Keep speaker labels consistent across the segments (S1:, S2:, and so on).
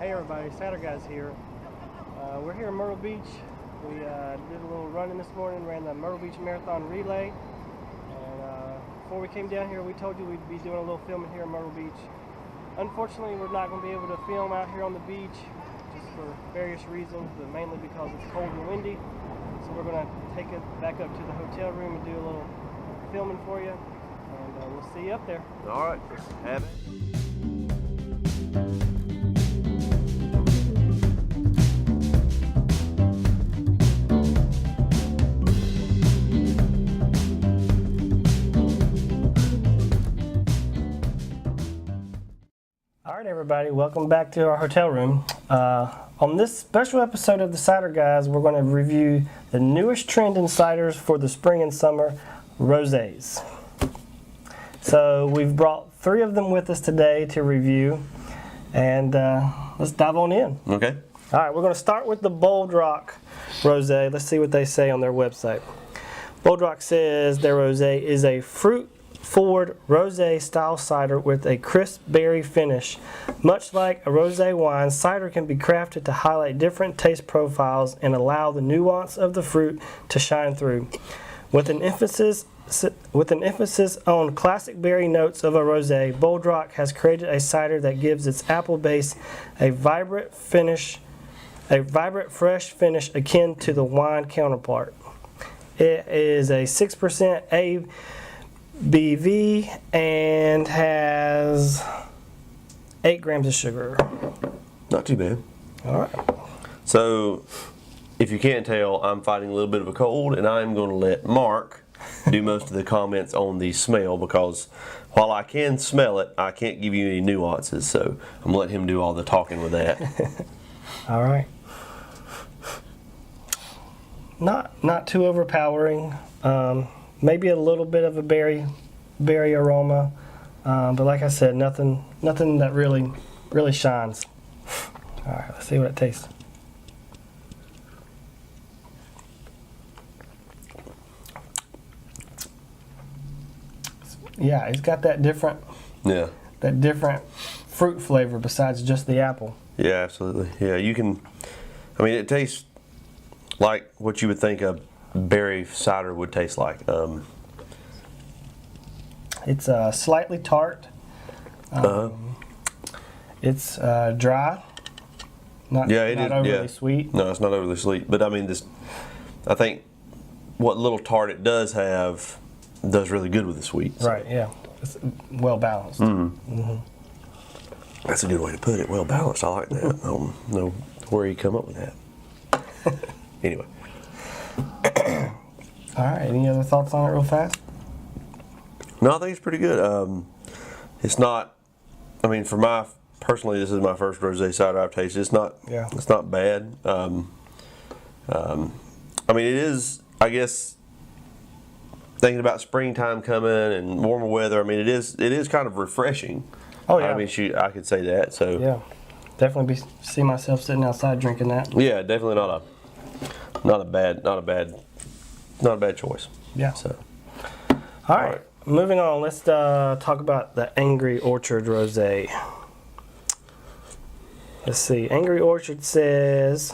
S1: Hey everybody, Cider Guys here. We're here in Myrtle Beach. We did a little running this morning, ran the Myrtle Beach Marathon Relay. And before we came down here, we told you we'd be doing a little filming here in Myrtle Beach. Unfortunately, we're not going to be able to film out here on the beach just for various reasons, but mainly because it's cold and windy. So we're going to take it back up to the hotel room and do a little filming for you. And we'll see you up there.
S2: All right, have it.
S1: Alright everybody, welcome back to our hotel room. On this special episode of the Cider Guys, we're going to review the newest trend in ciders for the spring and summer, rosés. So we've brought 3 of them with us today to review, and let's dive on in.
S2: Okay.
S1: Alright, we're going to start with the Bold Rock Rosé. Let's see what they say on their website. Bold Rock says their rosé is a fruit-forward rosé style cider with a crisp berry finish. Much like a rosé wine, cider can be crafted to highlight different taste profiles and allow the nuance of the fruit to shine through. With an emphasis on classic berry notes of a rosé, Bold Rock has created a cider that gives its apple base a vibrant, fresh finish akin to the wine counterpart. It is a 6% ABV and has 8 grams of sugar.
S2: Not too bad.
S1: All right.
S2: So, if you can't tell, I'm fighting a little bit of a cold, and I'm going to let Mark do most of the comments on the smell, because while I can smell it, I can't give you any nuances. So I'm going to let him do all the talking with that.
S1: All right. Not too overpowering. Maybe a little bit of a berry aroma, but like I said, nothing that really shines. All right, let's see what it tastes. Yeah, it's got that different fruit flavor besides just the apple. Yeah,
S2: absolutely. Yeah, you can. I mean, it tastes like what you would think a berry cider would taste like.
S1: It's slightly tart. It's dry. Not overly sweet.
S2: No, it's not overly sweet. But I mean, I think what little tart it does have does really good with the sweet.
S1: So. Right. Yeah. It's well balanced.
S2: Mm-hmm. Mm-hmm. That's a good way to put it. Well balanced. I like that. I don't know where you come up with that. Anyway.
S1: All right. Any other thoughts on it, real fast?
S2: No, I think it's pretty good. It's not. I mean, personally, this is my first rosé cider I've tasted. It's not.
S1: Yeah.
S2: It's not bad. I mean, it is. I guess thinking about springtime coming and warmer weather. I mean, it is kind of refreshing.
S1: Oh yeah.
S2: I mean, I could say that. So
S1: yeah, definitely see myself sitting outside drinking that.
S2: Yeah, definitely not a bad choice.
S1: Yeah.
S2: So.
S1: All right. Moving on, let's talk about the Angry Orchard Rosé. Let's see. Angry Orchard says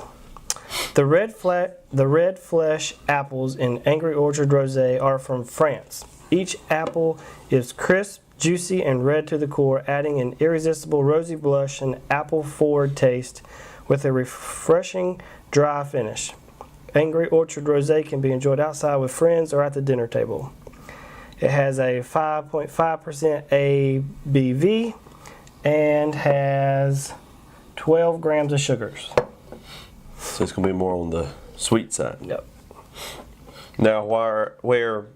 S1: the red flesh apples in Angry Orchard Rosé are from France. Each apple is crisp, juicy, and red to the core, adding an irresistible rosy blush and apple-forward taste with a refreshing dry finish. Angry Orchard Rosé can be enjoyed outside with friends or at the dinner table. It has a 5.5% ABV and has 12 grams of sugars.
S2: So it's going to be more on the sweet side.
S1: Yep.
S2: Now, where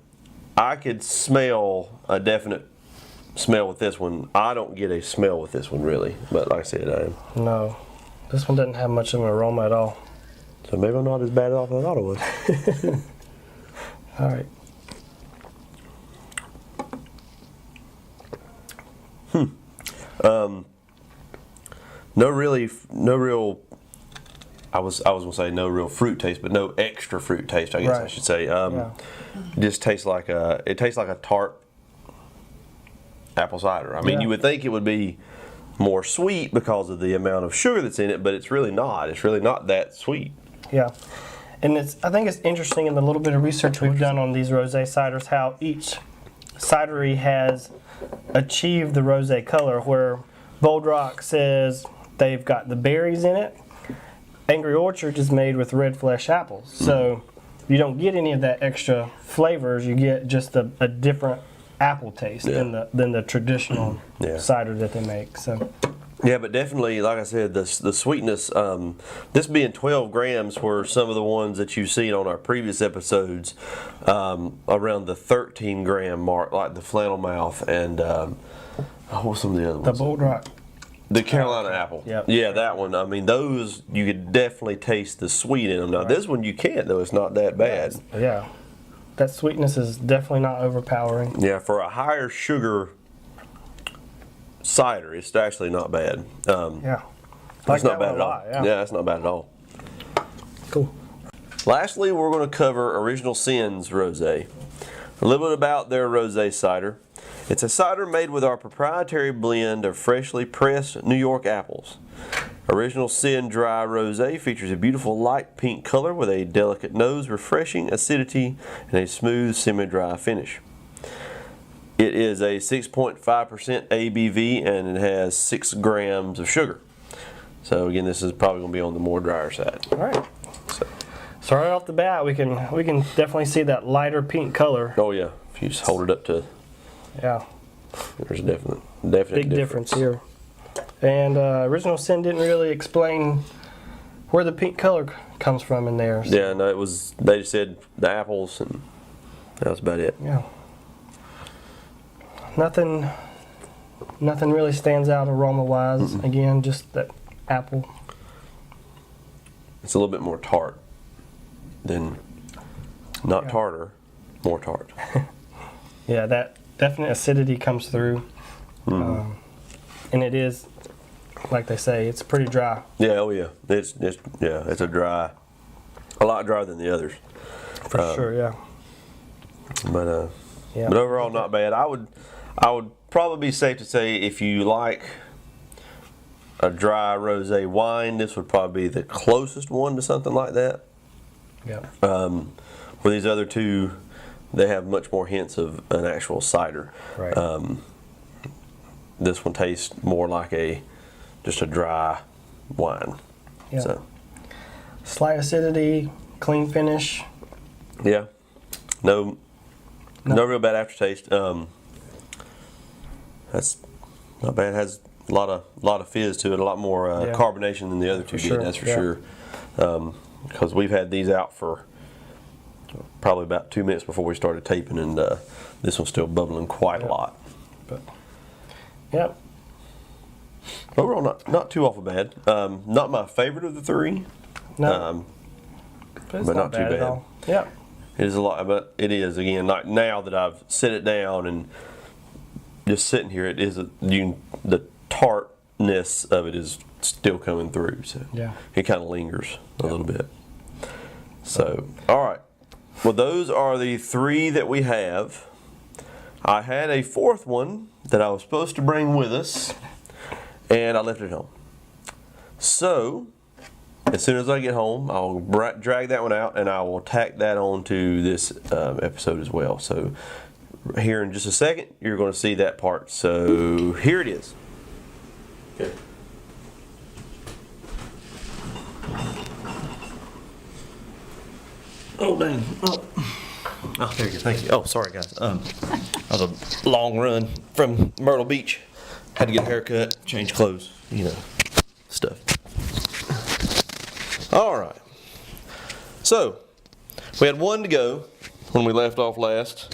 S2: I could smell a definite smell with this one, I don't get a smell with this one really. But like I said,
S1: no, this one doesn't have much of an aroma at all.
S2: So maybe I'm not as bad off as I thought it was.
S1: All right.
S2: No real. I was gonna say no real fruit taste, but no extra fruit taste. I guess I should say. It just tastes like a tart apple cider. I mean, you would think it would be more sweet because of the amount of sugar that's in it, but it's really not. It's really not that sweet.
S1: Yeah. And I think it's interesting in the little bit of research we've done on these rosé ciders how each cidery has achieved the rosé color, where Bold Rock says they've got the berries in it. Angry Orchard is made with red flesh apples. So you don't get any of that extra flavors. You get just a different apple taste than the traditional cider that they make. So.
S2: Yeah, but definitely, like I said, the sweetness, this being 12 grams, were some of the ones that you've seen on our previous episodes, around the 13 gram mark, like the Flannel Mouth and, what's some of the other ones?
S1: The Bold Rock.
S2: The Carolina Apple.
S1: Yep.
S2: Yeah, that one. I mean, those, you could definitely taste the sweet in them. Now, this one you can't, though. It's not that bad.
S1: Yeah. That sweetness is definitely not overpowering.
S2: Yeah, for a higher sugar cider, it's actually not bad.
S1: Yeah.
S2: It's not bad at all. Yeah, it's not bad at all.
S1: Cool.
S2: Lastly, we're going to cover Original Sin's Rosé. A little bit about their rosé cider. It's a cider made with our proprietary blend of freshly pressed New York apples. Original Sin Dry Rosé features a beautiful light pink color with a delicate nose, refreshing acidity, and a smooth semi-dry finish. It is a 6.5% ABV and it has 6 grams of sugar. So again, this is probably going to be on the more drier side.
S1: All right. So right off the bat, we can definitely see that lighter pink color.
S2: Oh yeah, if you just hold it up to,
S1: yeah,
S2: there's a definite
S1: big difference here. And Original Sin didn't really explain where the pink color comes from in there. So.
S2: Yeah, no, it was, they just said the apples and that was about it.
S1: Yeah. Nothing really stands out aroma-wise. Again, just that apple.
S2: It's a little bit more tart than, not tartar, more tart.
S1: Yeah, that definite acidity comes through. And it is, like they say, it's pretty dry.
S2: Yeah, oh yeah. It's a lot drier than the others.
S1: For sure, yeah.
S2: But overall not bad. I would probably be safe to say if you like a dry rosé wine, this would probably be the closest one to something like that.
S1: Yeah.
S2: Where these other two, they have much more hints of an actual cider.
S1: Right.
S2: This one tastes more like just a dry wine.
S1: Yeah.
S2: So.
S1: Slight acidity, clean finish.
S2: Yeah. No real bad aftertaste. That's not bad. It has a lot of fizz to it, a lot more carbonation than the other two did. That's for sure. Because we've had these out for probably about 2 minutes before we started taping, and this one's still bubbling quite a lot.
S1: But yep.
S2: Overall, not too awful bad. Not my favorite of the three.
S1: No.
S2: But not too bad.
S1: At all. Yeah.
S2: It is a lot, but it is, again, like now that I've set it down and just sitting here, it is the tartness of it is still coming through. So it kind of lingers a little bit. So, all right. Well, those are the three that we have. I had a fourth one that I was supposed to bring with us, and I left it at home. So, as soon as I get home, I'll drag that one out, and I will tack that on to this episode as well. So, here in just a second, you're going to see that part. So, here it is. Okay. Oh, dang. Oh, there you go. Thank you. Oh, sorry, guys. That was a long run from Myrtle Beach. Had to get a haircut, change clothes, stuff. All right. So, we had one to go when we left off last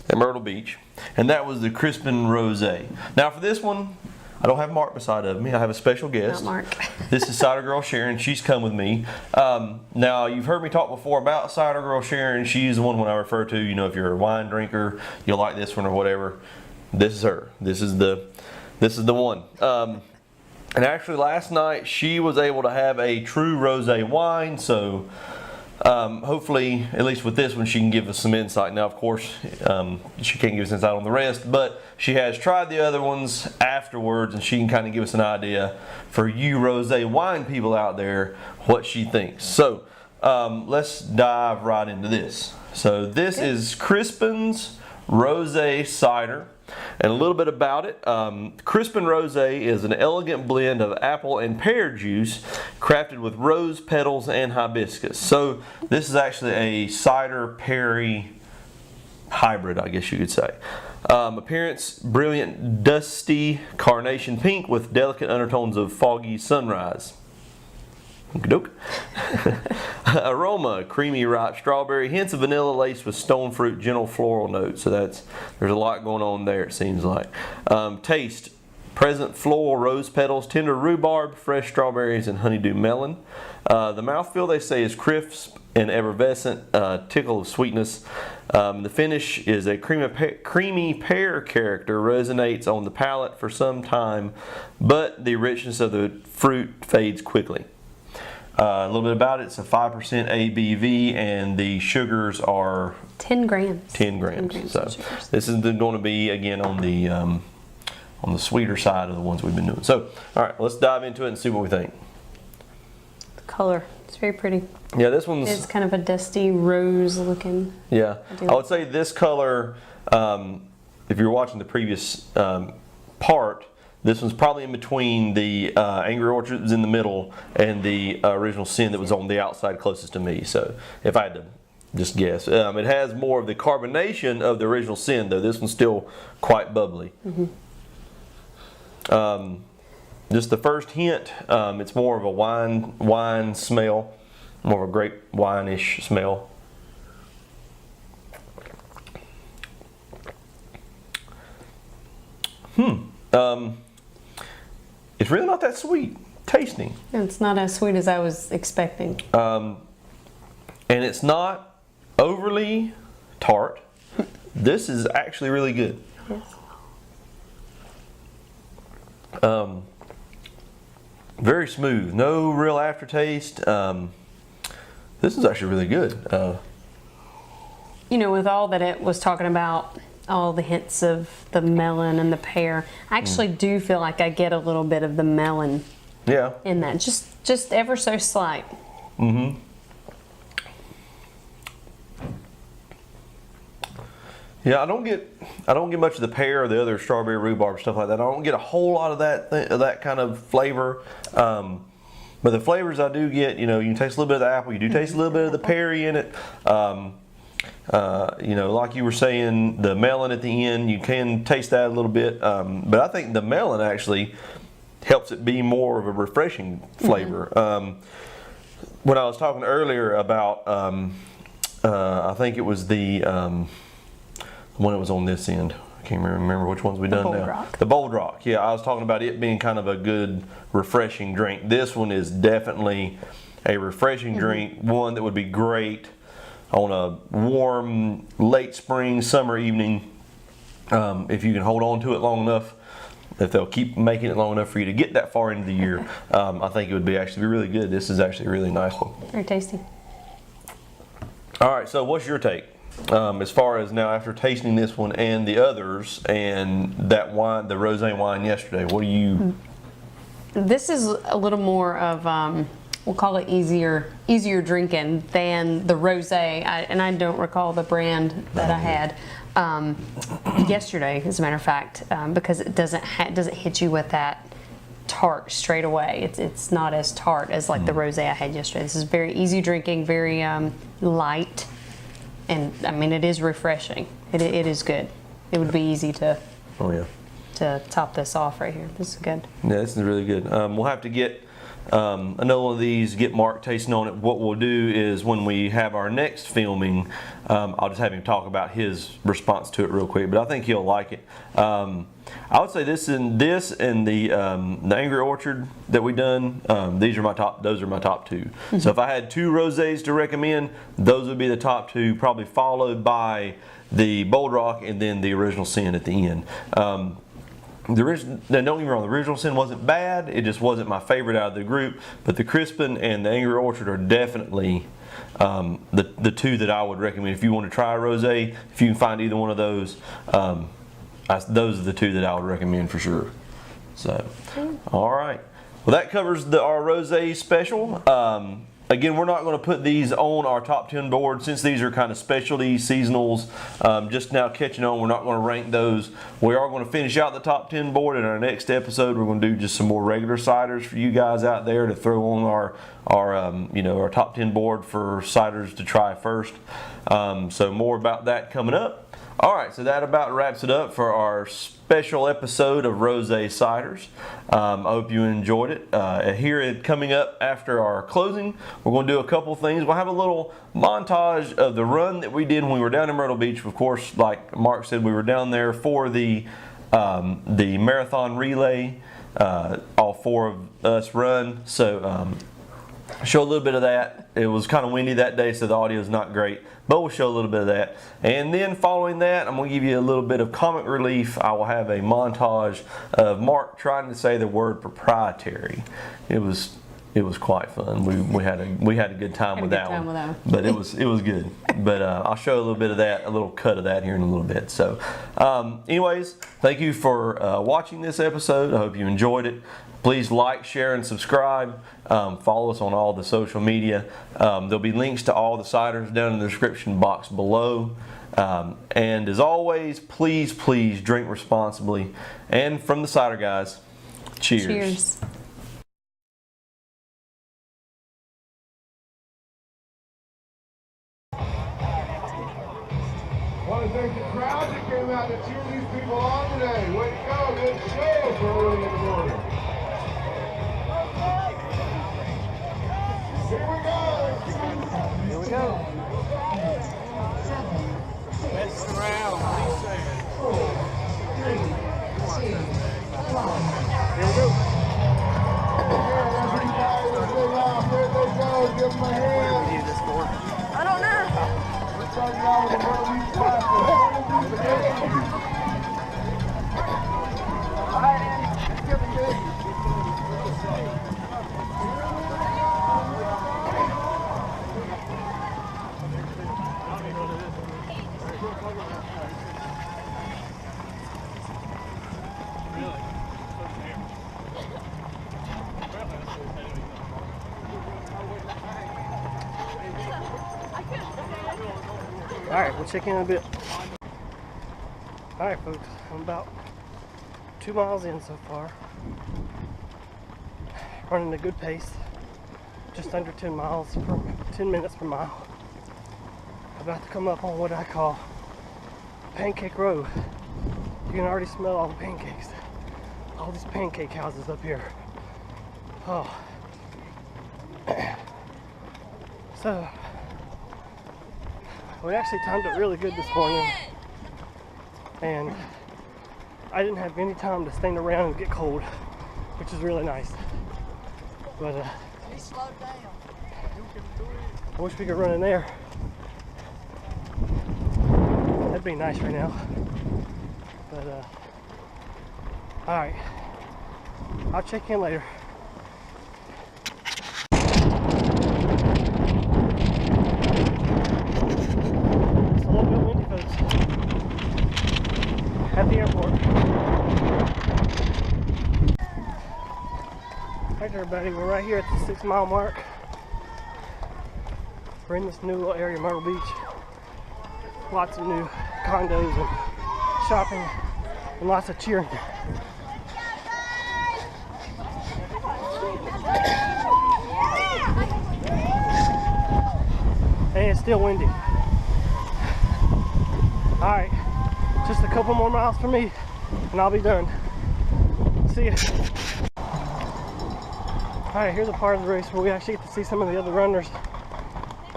S2: at Myrtle Beach, and that was the Crispin Rosé. Now, for this one, I don't have Mark beside of me. I have a special guest.
S3: Not Mark.
S2: This is Cider Girl Sharon. She's come with me. Now, you've heard me talk before about Cider Girl Sharon. She's the one when I refer to, if you're a wine drinker, you'll like this one or whatever. This is her. This is the one. And actually, last night she was able to have a true rosé wine, so hopefully, at least with this one, she can give us some insight. Now, of course, she can't give us insight on the rest, but she has tried the other ones afterwards, and she can kind of give us an idea for you rosé wine people out there what she thinks. So let's dive right into this. So this is Crispin's Rosé Cider. And a little bit about it. Crispin Rosé is an elegant blend of apple and pear juice crafted with rose petals and hibiscus. So this is actually a cider perry hybrid, I guess you could say. Appearance, brilliant dusty carnation pink with delicate undertones of foggy sunrise. Aroma, creamy ripe strawberry, hints of vanilla laced with stone fruit, gentle floral notes. So there's a lot going on there, it seems like. Taste, present floral rose petals, tender rhubarb, fresh strawberries, and honeydew melon. The mouthfeel, they say, is crisp and effervescent, tickle of sweetness. The finish is a creamy pear character, resonates on the palate for some time, but the richness of the fruit fades quickly. A little bit about it. It's a 5% ABV, and the sugars are
S3: 10 grams.
S2: 10 grams. So this is going to be again on the sweeter side of the ones we've been doing. So all right, let's dive into it and see what we think.
S3: The color, it's very pretty.
S2: Yeah, this one's.
S3: It's kind of a dusty rose looking.
S2: Yeah, I would say this color. If you're watching the previous part. This one's probably in between the Angry Orchard's in the middle and the original Sin that was on the outside closest to me. So if I had to just guess. It has more of the carbonation of the original Sin, though. This one's still quite bubbly. Mm-hmm. Just the first hint, it's more of a wine smell, more of a grape wine-ish smell. It's really not that sweet tasting.
S3: It's not as sweet as I was expecting.
S2: And it's not overly tart. This is actually really good.
S3: Yes.
S2: Very smooth. No real aftertaste. This is actually really good.
S3: You know, with all that it was talking about, all the hints of the melon and the pear, I actually do feel like I get a little bit of the melon.
S2: Yeah.
S3: In that, just ever so slight.
S2: Mm-hmm. Yeah, I don't get much of the pear or the other strawberry, rhubarb, stuff like that. I don't get a whole lot of that kind of flavor. But the flavors I do get, you know, you can taste a little bit of the apple. You do taste a little bit of the perry in it. You know, like you were saying, the melon at the end, you can taste that a little bit. But I think the melon actually helps it be more of a refreshing flavor. Mm-hmm. When I was talking earlier about, I think it was the one that was on this end. I can't remember which ones we done now.
S3: Rock.
S2: The Bold Rock. Yeah, I was talking about it being kind of a good, refreshing drink. This one is definitely a refreshing drink, one that would be great on a warm, late spring, summer evening. If you can hold on to it long enough, if they'll keep making it long enough for you to get that far into the year, I think it would be actually be really good. This is actually a really nice one.
S3: Very tasty.
S2: All right, so what's your take? As far as now, after tasting this one and the others and that wine, the rosé wine yesterday, what do you?
S3: This is a little more of we'll call it easier drinking than the rosé. And I don't recall the brand that I had yesterday, as a matter of fact, because it doesn't hit you with that tart straight away. It's not as tart as like the rosé I had yesterday. This is very easy drinking, very light. And I mean, it is refreshing. It is good. It would be easy to top this off right here. This is good.
S2: Yeah, this is really good. We'll have to get another one of these, get Mark tasting on it. What we'll do is when we have our next filming, I'll just have him talk about his response to it real quick. But I think he'll like it. I would say this and the Angry Orchard that we done. Those are my top two. Mm-hmm. So if I had two rosés to recommend, those would be the top two, probably followed by the Bold Rock and then the Original Sin at the end. Now don't get me wrong, the Original Sin wasn't bad. It just wasn't my favorite out of the group. But the Crispin and the Angry Orchard are definitely the two that I would recommend. If you want to try a rosé, if you can find either one of those, those are the two that I would recommend for sure. So, all right. Well, that covers our rosé special. Again, we're not going to put these on our top 10 board since these are kind of specialty seasonals. Just now catching on, we're not going to rank those. We are going to finish out the top 10 board in our next episode. We're going to do just some more regular ciders for you guys out there to throw on our top 10 board for ciders to try first. So more about that coming up. All right, so that about wraps it up for our special episode of Rosé Ciders. I hope you enjoyed it. Here coming up after our closing, we're going to do a couple things. We'll have a little montage of the run that we did when we were down in Myrtle Beach. Of course, like Mark said, we were down there for the marathon relay. All four of us run. So show a little bit of that. It was kind of windy that day, so the audio is not great, but we'll show a little bit of that. And then following that, I'm going to give you a little bit of comic relief. I will have a montage of Mark trying to say the word proprietary. It was quite fun. We had a good time with that one. But it was good. But I'll show a little bit of that, a little cut of that here in a little bit. So, anyways, thank you for watching this episode. I hope you enjoyed it. Please like, share, and subscribe. Follow us on all the social media. There'll be links to all the ciders down in the description box below. And as always, please drink responsibly. And from the Cider Guys, cheers.
S3: Cheers.
S4: I want to thank the crowd that came out to cheer these people on today. Way to go, good show for early in the morning. Here we go.
S1: Here we go.
S4: Messing around, what are you saying?
S1: Here we go.
S4: There they go, give them a hand.
S1: Review this board.
S5: I don't know.
S4: We're starting out with the Myrtle Beach Marathon.
S5: All right, Andy. Let's give it good.
S1: Alright, we'll check in a bit. Alright folks, I'm about 2 miles in so far. Running a good pace. Just under 10 minutes per mile. About to come up on what I call Pancake Road. You can already smell all the pancakes. All these pancake houses up here. Oh. So, we actually timed it really good this morning, and I didn't have any time to stand around and get cold, which is really nice. But I wish we could run in there. That'd be nice right now. But all right, I'll check in later. At the airport. Alright everybody, we're right here at the 6 mile mark. We're in this new little area, Myrtle Beach. Lots of new condos and shopping and lots of cheering. And it's still windy. Alright. Just a couple more miles for me, and I'll be done. See ya. Alright, here's a part of the race where we actually get to see some of the other runners.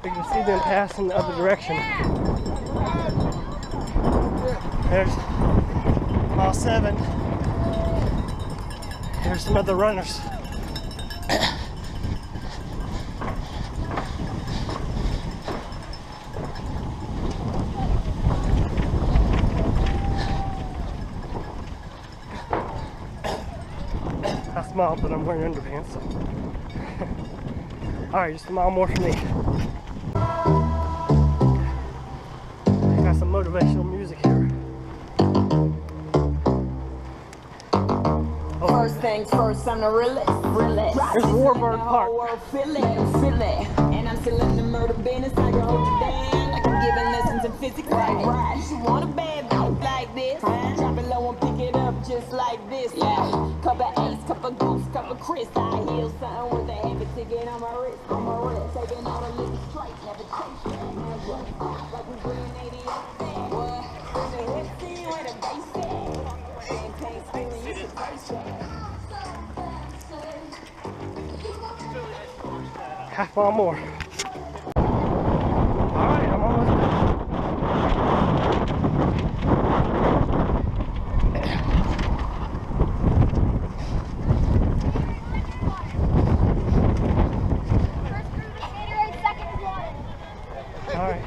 S1: We can see them pass in the other direction. There's mile 7. Here's some other runners. I smiled, but I'm wearing underpants. Alright, just a mile more for me. motivational music here.
S6: First things first, I'm the realest.
S1: There's Warbird Park.
S6: Feel it. And I'm still in the murder business. I can hold you down like I'm giving lessons in physics. Right. You should want a bad bitch like this. Drop it low and pick it up just like this. Yeah. Cup of Ace, cup of Goose, cup of Chris. I heal something with a heavy ticket on my wrist. Taking all the little strikes, never chase it. Like we bring 80 up there. What? Bring the hip in where the bass at. Can't spin it, you should taste it.
S1: Half mile more. Alright, I'm almost done. Alright.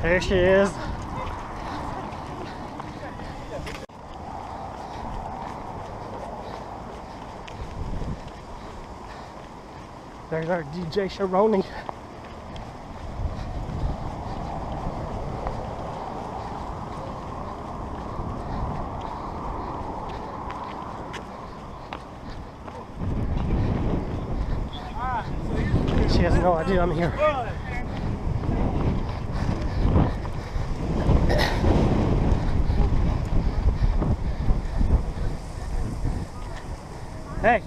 S1: There she is. There's our DJ Sharoni. She has no idea I'm here. Hey.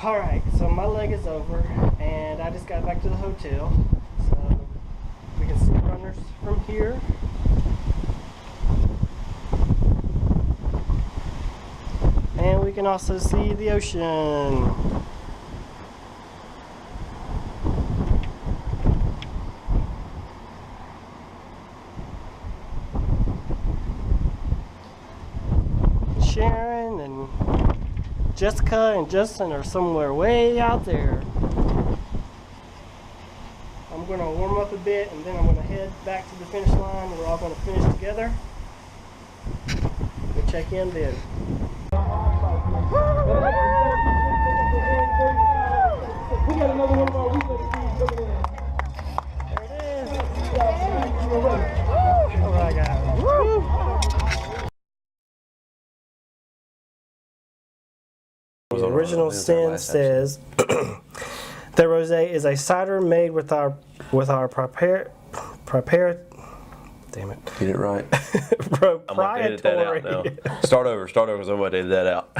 S1: Alright, so my leg is over and I just got back to the hotel. So we can see runners from here. And we can also see the ocean. Sharon and Jessica and Justin are somewhere way out there. I'm going to warm up a bit and then I'm going to head back to the finish line. We're all going to finish together. We'll check in then. We got another one of our weekend coming in. There it is. Oh my God. Woo! The original sin says that rosé is a cider made with our prepare. Damn it.
S2: Get it right.
S1: Proprietary.
S2: I'm gonna edit that out now. Start over, because I'm gonna edit that out.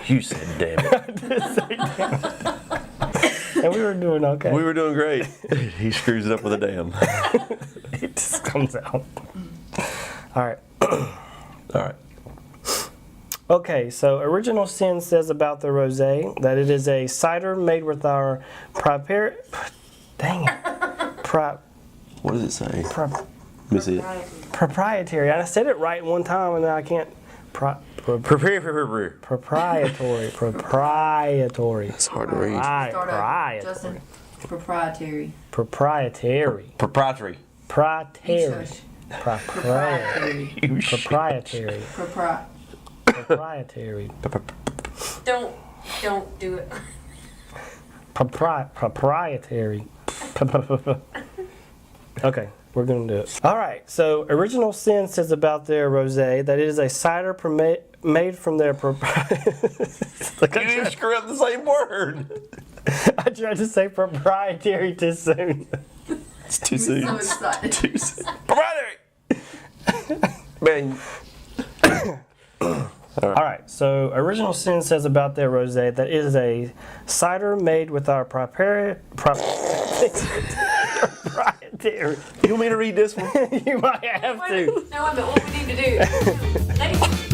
S2: You said damn it.
S1: And we were doing okay.
S2: We were doing great. He screws it up with a damn.
S1: It just comes out. All right.
S2: All right.
S1: Okay, so original sin says about the rosé that it is a cider made with our dang it.
S2: What does it say?
S1: Pro,
S2: Let me see it.
S1: proprietary. I said it right one time and then I can't. Proprietary.
S2: It's hard to read.
S7: Start over.
S1: Proprietary.
S7: Justin, proprietary.
S1: Proprietary.
S2: Proprietary.
S1: Proprietary.
S7: Shush.
S1: Proprietary.
S2: You shit.
S1: Proprietary. Proprietary.
S7: Don't do it.
S1: Proprietary. Okay, we're gonna do it. All right. So original sin says about their rosé that it is a cider made from their
S2: You didn't screw up the same word.
S1: I tried to say proprietary too soon.
S2: It's too soon.
S7: So excited.
S2: Too soon. Proprietary. Man.
S1: All right. So original sin says about their rosé that it is a cider made with our proprietary.
S2: You want me to read this one?
S1: You might have to.
S7: No, but what we need to do.